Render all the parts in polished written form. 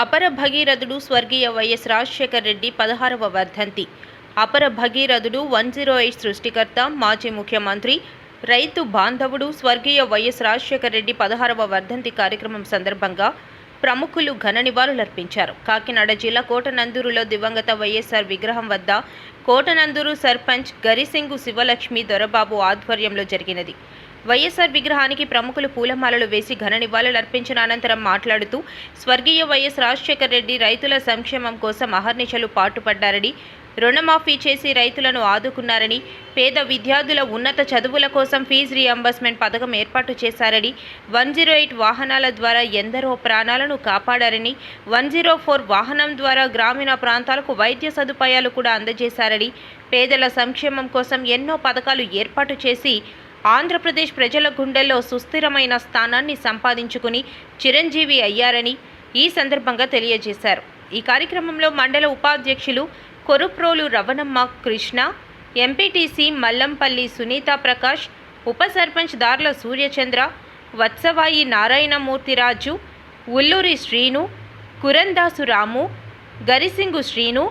అపర భగీరథుడు స్వర్గీయ వైఎస్ రాజశేఖర రెడ్డి 16వ వర్ధంతి. అపర భగీరథుడు 108 సృష్టికర్త, మాజీ ముఖ్యమంత్రి, రైతు బాంధవుడు స్వర్గీయ వైఎస్ రాజశేఖర రెడ్డి 16వ వర్ధంతి కార్యక్రమం సందర్భంగా ప్రముఖులు ఘన నివాళులర్పించారు. కాకినాడ జిల్లా కోటనందూరులో దివంగత వైఎస్ఆర్ విగ్రహం వద్ద కోటనందూరు సర్పంచ్ గరిసింగు శివలక్ష్మి దొరబాబు ఆధ్వర్యంలో జరిగినది. వైఎస్ఆర్ విగ్రహానికి ప్రముఖులు పూలమాలలు వేసి ఘన నివాళులర్పించిన అనంతరం మాట్లాడుతూ స్వర్గీయ వైఎస్ రాజశేఖర రెడ్డి రైతుల సంక్షేమం కోసం అహర్నిశలు పాటుపడ్డారని, రుణమాఫీ చేసి రైతులను ఆదుకున్నారని, పేద విద్యార్థుల ఉన్నత చదువుల కోసం ఫీజు రీయింబర్స్మెంట్ పథకం ఏర్పాటు చేశారని, 108 వాహనాల ద్వారా ఎందరో ప్రాణాలను కాపాడారని, 104 వాహనం ద్వారా గ్రామీణ ప్రాంతాలకు వైద్య సదుపాయాలు కూడా అందజేశారని, పేదల సంక్షేమం కోసం ఎన్నో పథకాలు ఏర్పాటు చేసి ఆంధ్రప్రదేశ్ ప్రజల గుండెల్లో సుస్థిరమైన స్థానాన్ని సంపాదించుకుని చిరంజీవి అయ్యారని ఈ సందర్భంగా తెలియజేశారు. ఈ కార్యక్రమంలో మండల ఉపాధ్యక్షులు కొరుప్రోలు రవణమ్మ కృష్ణ, ఎంపీటీసీ మల్లంపల్లి సునీత ప్రకాష్, ఉప సర్పంచ్ దార్ల సూర్యచంద్ర, వత్సవాయి నారాయణమూర్తిరాజు, ఉల్లూరి శ్రీను, కురందాసు రాము, గరిసింగు శ్రీను,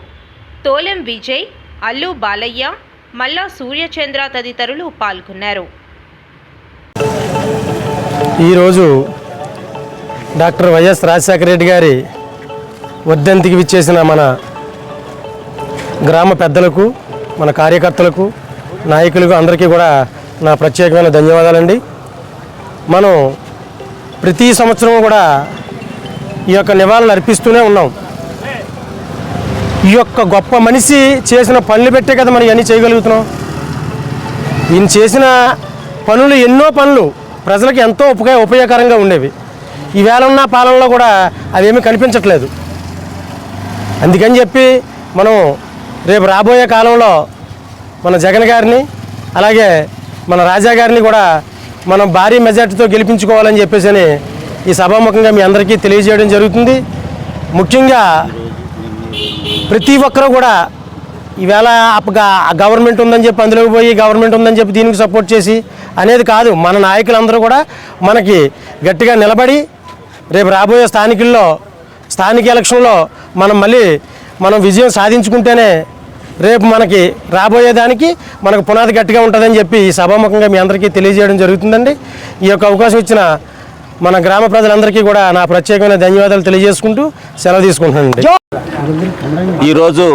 తోలెం విజయ్, అల్లు బాలయ్య, మల్లా సూర్యచంద్ర తదితరులు పాల్గొన్నారు. ఈరోజు డాక్టర్ వైఎస్ రాజశేఖర రెడ్డి గారి వర్ధంతికి విచ్చేసిన మన గ్రామ పెద్దలకు, మన కార్యకర్తలకు, నాయకులకు అందరికీ కూడా నా ప్రత్యేకమైన ధన్యవాదాలండి. మనం ప్రతి సంవత్సరం కూడా ఈ యొక్క నివాళులు అర్పిస్తూనే ఉన్నాం. ఈ యొక్క గొప్ప మనిషి చేసిన పనులు పెట్టే కదా మనం ఇవన్నీ చేయగలుగుతున్నాం. ఈయన చేసిన పనులు, ఎన్నో పనులు ప్రజలకు ఎంతో ఉపయోగకరంగా ఉండేవి. ఈవేళ ఉన్న పాలనలో కూడా అవేమీ కనిపించట్లేదు. అందుకని చెప్పి మనం రేపు రాబోయే కాలంలో మన జగన్ గారిని, అలాగే మన రాజా గారిని కూడా మనం భారీ మెజార్టీతో గెలిపించుకోవాలని చెప్పేసి ఈ సభాముఖంగా మీ అందరికీ తెలియజేయడం జరుగుతుంది. ముఖ్యంగా ప్రతి ఒక్కరూ కూడా ఈవేళ గవర్నమెంట్ ఉందని చెప్పి అందులోకి పోయి గవర్నమెంట్ ఉందని చెప్పి దీనికి సపోర్ట్ చేసి అనేది కాదు. మన నాయకులందరూ కూడా మనకి గట్టిగా నిలబడి రేపు రాబోయే స్థానిక ఎలక్షన్లో మనం విజయం సాధించుకుంటేనే రేపు మనకి రాబోయేదానికి మనకు పునాది గట్టిగా ఉంటుందని చెప్పి ఈ సభాముఖంగా మీ అందరికీ తెలియజేయడం జరుగుతుందండి. ఈ యొక్క అవకాశం ఇచ్చిన మన గ్రామ ప్రజలందరికీ కూడా నా ప్రత్యేకమైన ధన్యవాదాలు తెలియజేసుకుంటూ సెలవు తీసుకుంటున్నానండి. ఈరోజు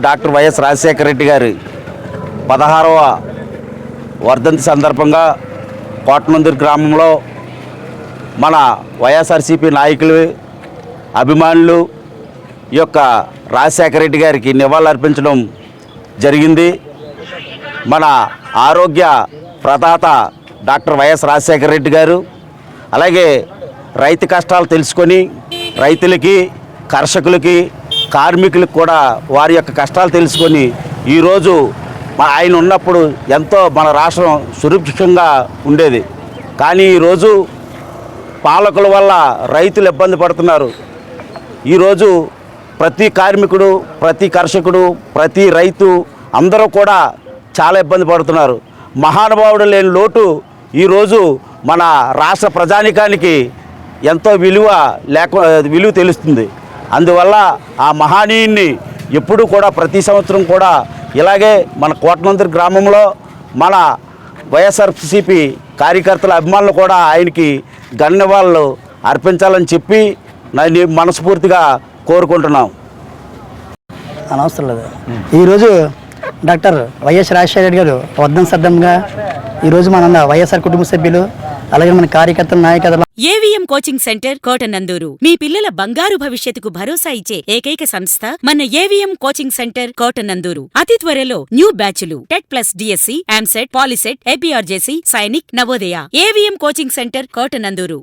డాక్టర్ వైఎస్ రాజశేఖర రెడ్డి గారి 16వ వర్ధంతి సందర్భంగా కోటనందూరు గ్రామంలో మన వైఎస్ఆర్సీపీ నాయకులు, అభిమానులు ఈ యొక్క రాజశేఖర రెడ్డి గారికి నివాళులర్పించడం జరిగింది. మన ఆరోగ్య ప్రదాత డాక్టర్ వైఎస్ రాజశేఖర రెడ్డి గారు, అలాగే రైతు కష్టాలు తెలుసుకొని రైతులకి, కర్షకులకి, కార్మికులకు కూడా వారి యొక్క కష్టాలు తెలుసుకొని ఈరోజు ఆయన ఉన్నప్పుడు ఎంతో మన రాష్ట్రం సురక్షితంగా ఉండేది. కానీ ఈరోజు పాలకుల వల్ల రైతులు ఇబ్బంది పడుతున్నారు. ఈరోజు ప్రతి కార్మికుడు, ప్రతి కర్షకుడు, ప్రతి రైతు అందరూ కూడా చాలా ఇబ్బంది పడుతున్నారు. మహానుభావుడు లేని లోటు ఈరోజు మన రాష్ట్ర ప్రజానికానికి ఎంతో విలువ తెలుస్తుంది. అందువల్ల ఆ మహానీయుని ఎప్పుడు కూడా ప్రతి సంవత్సరం కూడా ఇలాగే మన కోటనందూరు గ్రామంలో మన వైఎస్ఆర్సీపీ కార్యకర్తల అభిమానులు కూడా ఆయనకి ఘన నివాళులు అర్పించాలని చెప్పి మనస్ఫూర్తిగా కోరుకుంటున్నాం. అనవసరం లేదు. ఈరోజు డాక్టర్ వైఎస్ రాజశేఖర రెడ్డి గారు వర్ధంతి సందర్భంగా ఈరోజు మన వైఎస్ఆర్ కుటుంబ సభ్యులు, అలాగే మన కార్యకర్తల, నాయకత్వం ఏవిఎం కోచింగ్ సెంటర్ కోటనందూరు మీ పిల్లల బంగారు భవిష్యత్తుకు భరోసా ఇచ్చే ఏకైక సంస్థ మన ఏవిఎం కోచింగ్ సెంటర్ కోటనందూరు. అతి త్వరలో న్యూ బ్యాచ్లు TET+ DSC, EAMCET, POLYCET, APRJC, Sainik, Navodaya. AVM coaching centre Kotananduru.